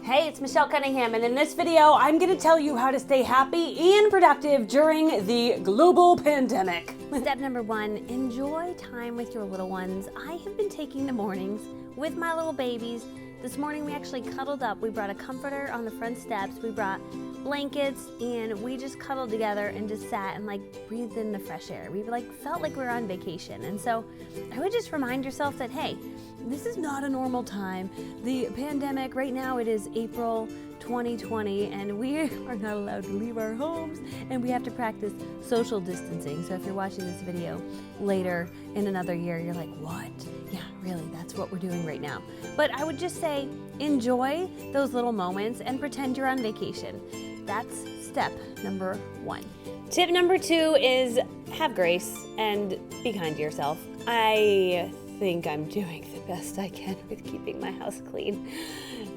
Hey, it's Michelle Cunningham, and in this video, I'm going to tell you how to stay happy and productive during the global pandemic. Step number 1, enjoy time with your little ones. I have been taking the mornings with my little babies. This morning we actually cuddled up. We brought a comforter on the front steps. We brought blankets, and we just cuddled together and just sat and breathed in the fresh air. We felt like we were on vacation. And so I would just remind yourself that, hey, this is not a normal time. The pandemic, right now it is April 2020, and we are not allowed to leave our homes, and we have to practice social distancing. So if you're watching this video later in another year, you're like, what? Yeah, really, that's what we're doing right now. But I would just say, enjoy those little moments and pretend you're on vacation. That's step number 1. Tip number 2 is have grace and be kind to yourself. I think I'm doing the best I can with keeping my house clean.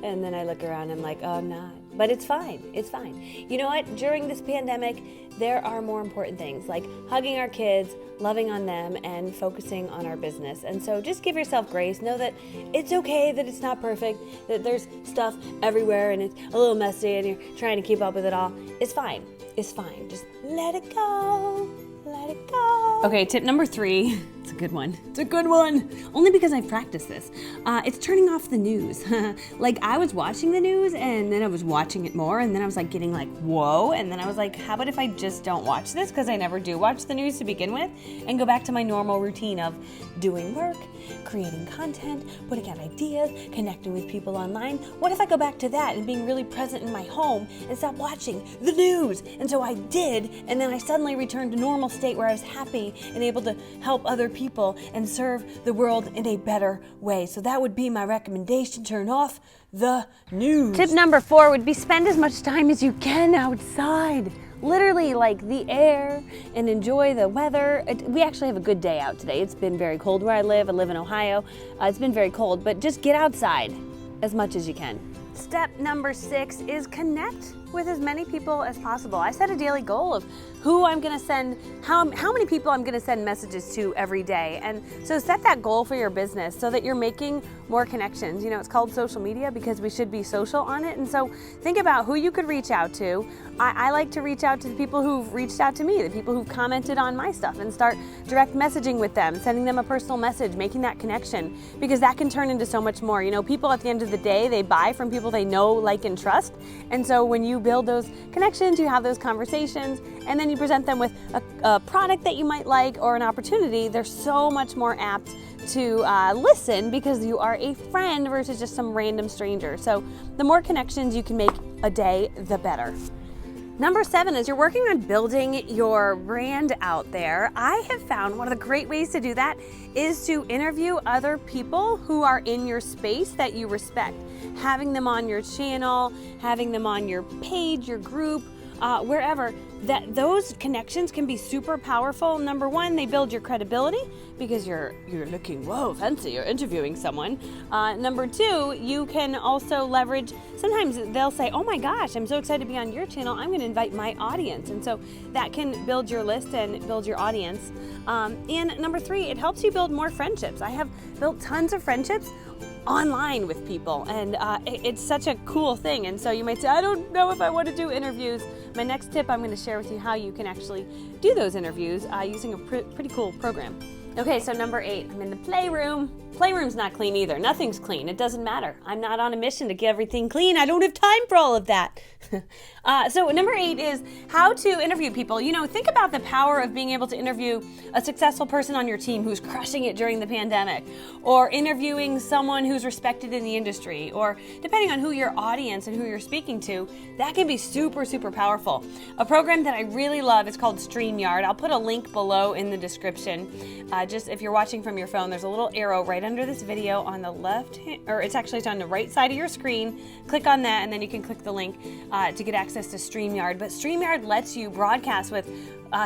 And then I look around and I'm like, oh, I'm not. But it's fine. It's fine. You know what? During this pandemic, there are more important things like hugging our kids, loving on them, and focusing on our business. And so just give yourself grace. Know that it's okay that it's not perfect, that there's stuff everywhere and it's a little messy and you're trying to keep up with it all. It's fine. It's fine. Just let it go. Let it go. Okay, tip number 3. It's a good one. It's a good one. Only because I've practiced this. It's turning off the news. I was watching the news and then I was watching it more and then I was getting whoa. And then I was like, how about if I just don't watch this, because I never do watch the news to begin with, and go back to my normal routine of doing work, creating content, putting out ideas, connecting with people online. What if I go back to that and being really present in my home and stop watching the news? And so I did, and then I suddenly returned to normal state where I was happy and able to help other people and serve the world in a better way. So that would be my recommendation. Turn off the news. Tip number 4 would be spend as much time as you can outside. Literally the air, and enjoy the weather. We actually have a good day out today. It's been very cold where I live. I live in Ohio. It's been very cold, but just get outside as much as you can. Step number 6 is connect with as many people as possible. I set a daily goal of who I'm gonna send, how many people I'm gonna send messages to every day. And so set that goal for your business so that you're making more connections. You know, it's called social media because we should be social on it. And so think about who you could reach out to. I like to reach out to the people who've reached out to me, the people who've commented on my stuff, and start direct messaging with them, sending them a personal message, making that connection, because that can turn into so much more. You know, people at the end of the day, they buy from people they know, like, and trust. And so when you build those connections, you have those conversations, and then you present them with a product that you might like or an opportunity, they're so much more apt to listen because you are a friend versus just some random stranger. So the more connections you can make a day, the better. Number 7 is you're working on building your brand out there. I have found one of the great ways to do that is to interview other people who are in your space that you respect. Having them on your channel, having them on your page, your group, wherever, that those connections can be super powerful. Number 1, they build your credibility because you're looking, whoa, fancy, you're interviewing someone. Number 2, you can also leverage, sometimes they'll say, oh my gosh, I'm so excited to be on your channel, I'm gonna invite my audience. And so that can build your list and build your audience. And number 3, it helps you build more friendships. I have built tons of friendships online with people, and it's such a cool thing. And so you might say, I don't know if I want to do interviews. My next tip, I'm going to share with you how you can actually do those interviews using a pretty cool program. Okay, so number 8, I'm in the playroom. Playroom's not clean either. Nothing's clean. It doesn't matter. I'm not on a mission to get everything clean. I don't have time for all of that. So number 8 is how to interview people. You know, think about the power of being able to interview a successful person on your team who's crushing it during the pandemic, or interviewing someone who's respected in the industry, or depending on who your audience and who you're speaking to, that can be super, super powerful. A program that I really love is called StreamYard. I'll put a link below in the description. Just if you're watching from your phone, there's a little arrow right under this video on the left, or it's on the right side of your screen. Click on that and then you can click the link to get access to StreamYard. But StreamYard lets you broadcast with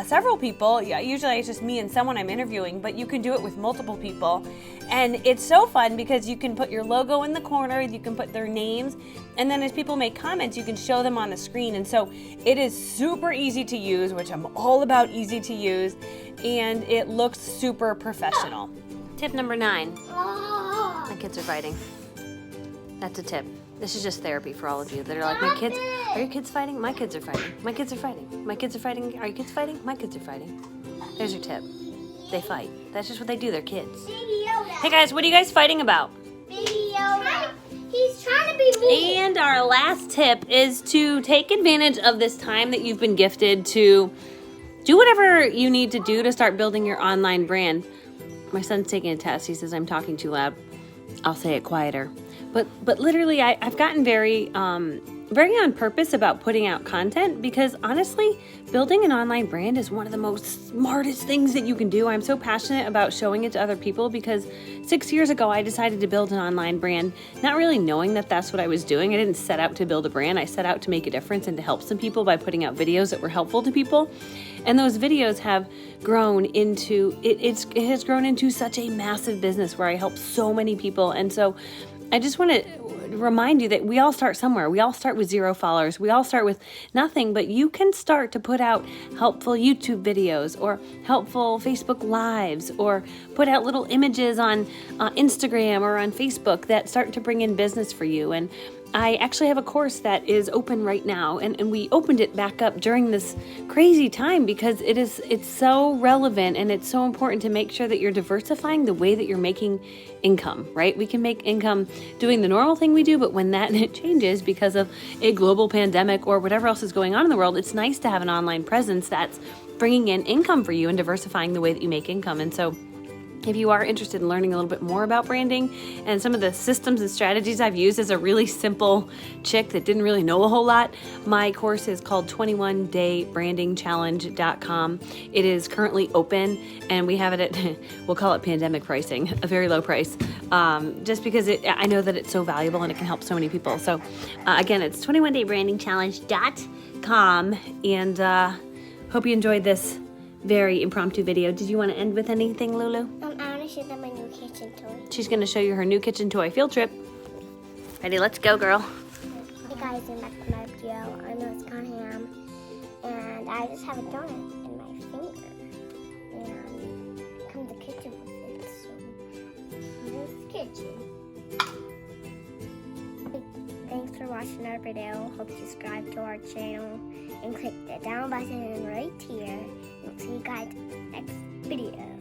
several people. Usually it's just me and someone I'm interviewing, but you can do it with multiple people. And it's so fun because you can put your logo in the corner, you can put their names, and then as people make comments, you can show them on the screen. And so it is super easy to use, which I'm all about easy to use, and it looks super professional. Tip number 9. My kids are fighting. That's a tip. This is just therapy for all of you that are like, my kids, are your kids fighting? My kids are fighting. My kids are fighting. My kids are fighting. Are your kids fighting? My kids are fighting. There's your tip. They fight. That's just what they do. They're kids. Baby Yoda. Hey guys, what are you guys fighting about? Baby Yoda. He's trying to be mean. And our last tip is to take advantage of this time that you've been gifted to do whatever you need to do to start building your online brand. My son's taking a test. He says I'm talking too loud. I'll say it quieter. But literally, I've gotten very on purpose about putting out content because honestly, building an online brand is one of the most smartest things that you can do. I'm so passionate about showing it to other people because 6 years ago, I decided to build an online brand, not really knowing that that's what I was doing. I didn't set out to build a brand. I set out to make a difference and to help some people by putting out videos that were helpful to people. And those videos have grown into, it has grown into such a massive business where I help so many people. And so I just want to remind you that we all start somewhere. We all start with 0 followers. We all start with nothing, but you can start to put out helpful YouTube videos or helpful Facebook Lives or put out little images on Instagram or on Facebook that start to bring in business for you. And I actually have a course that is open right now, and we opened it back up during this crazy time because it's so relevant and it's so important to make sure that you're diversifying the way that you're making income, right? We can make income doing the normal thing we do, but when that changes because of a global pandemic or whatever else is going on in the world, it's nice to have an online presence that's bringing in income for you and diversifying the way that you make income. And so if you are interested in learning a little bit more about branding and some of the systems and strategies I've used as a really simple chick that didn't really know a whole lot, my course is called 21daybrandingchallenge.com. It is currently open and we have it at, we'll call it pandemic pricing, a very low price, just because I know that it's so valuable and it can help so many people. So again, it's 21daybrandingchallenge.com and hope you enjoyed this very impromptu video. Did you want to end with anything, Lulu? I want to show them my new kitchen toy. She's going to show you her new kitchen toy field trip. Ready? Let's go, girl. Hey guys, and back to my video. I know it's Cunningham, and I just have a donut in my finger, and come the kitchen with it. So here's the kitchen. Thanks for watching our video. Hope you subscribe to our channel and click the down button right here. And see you guys next video.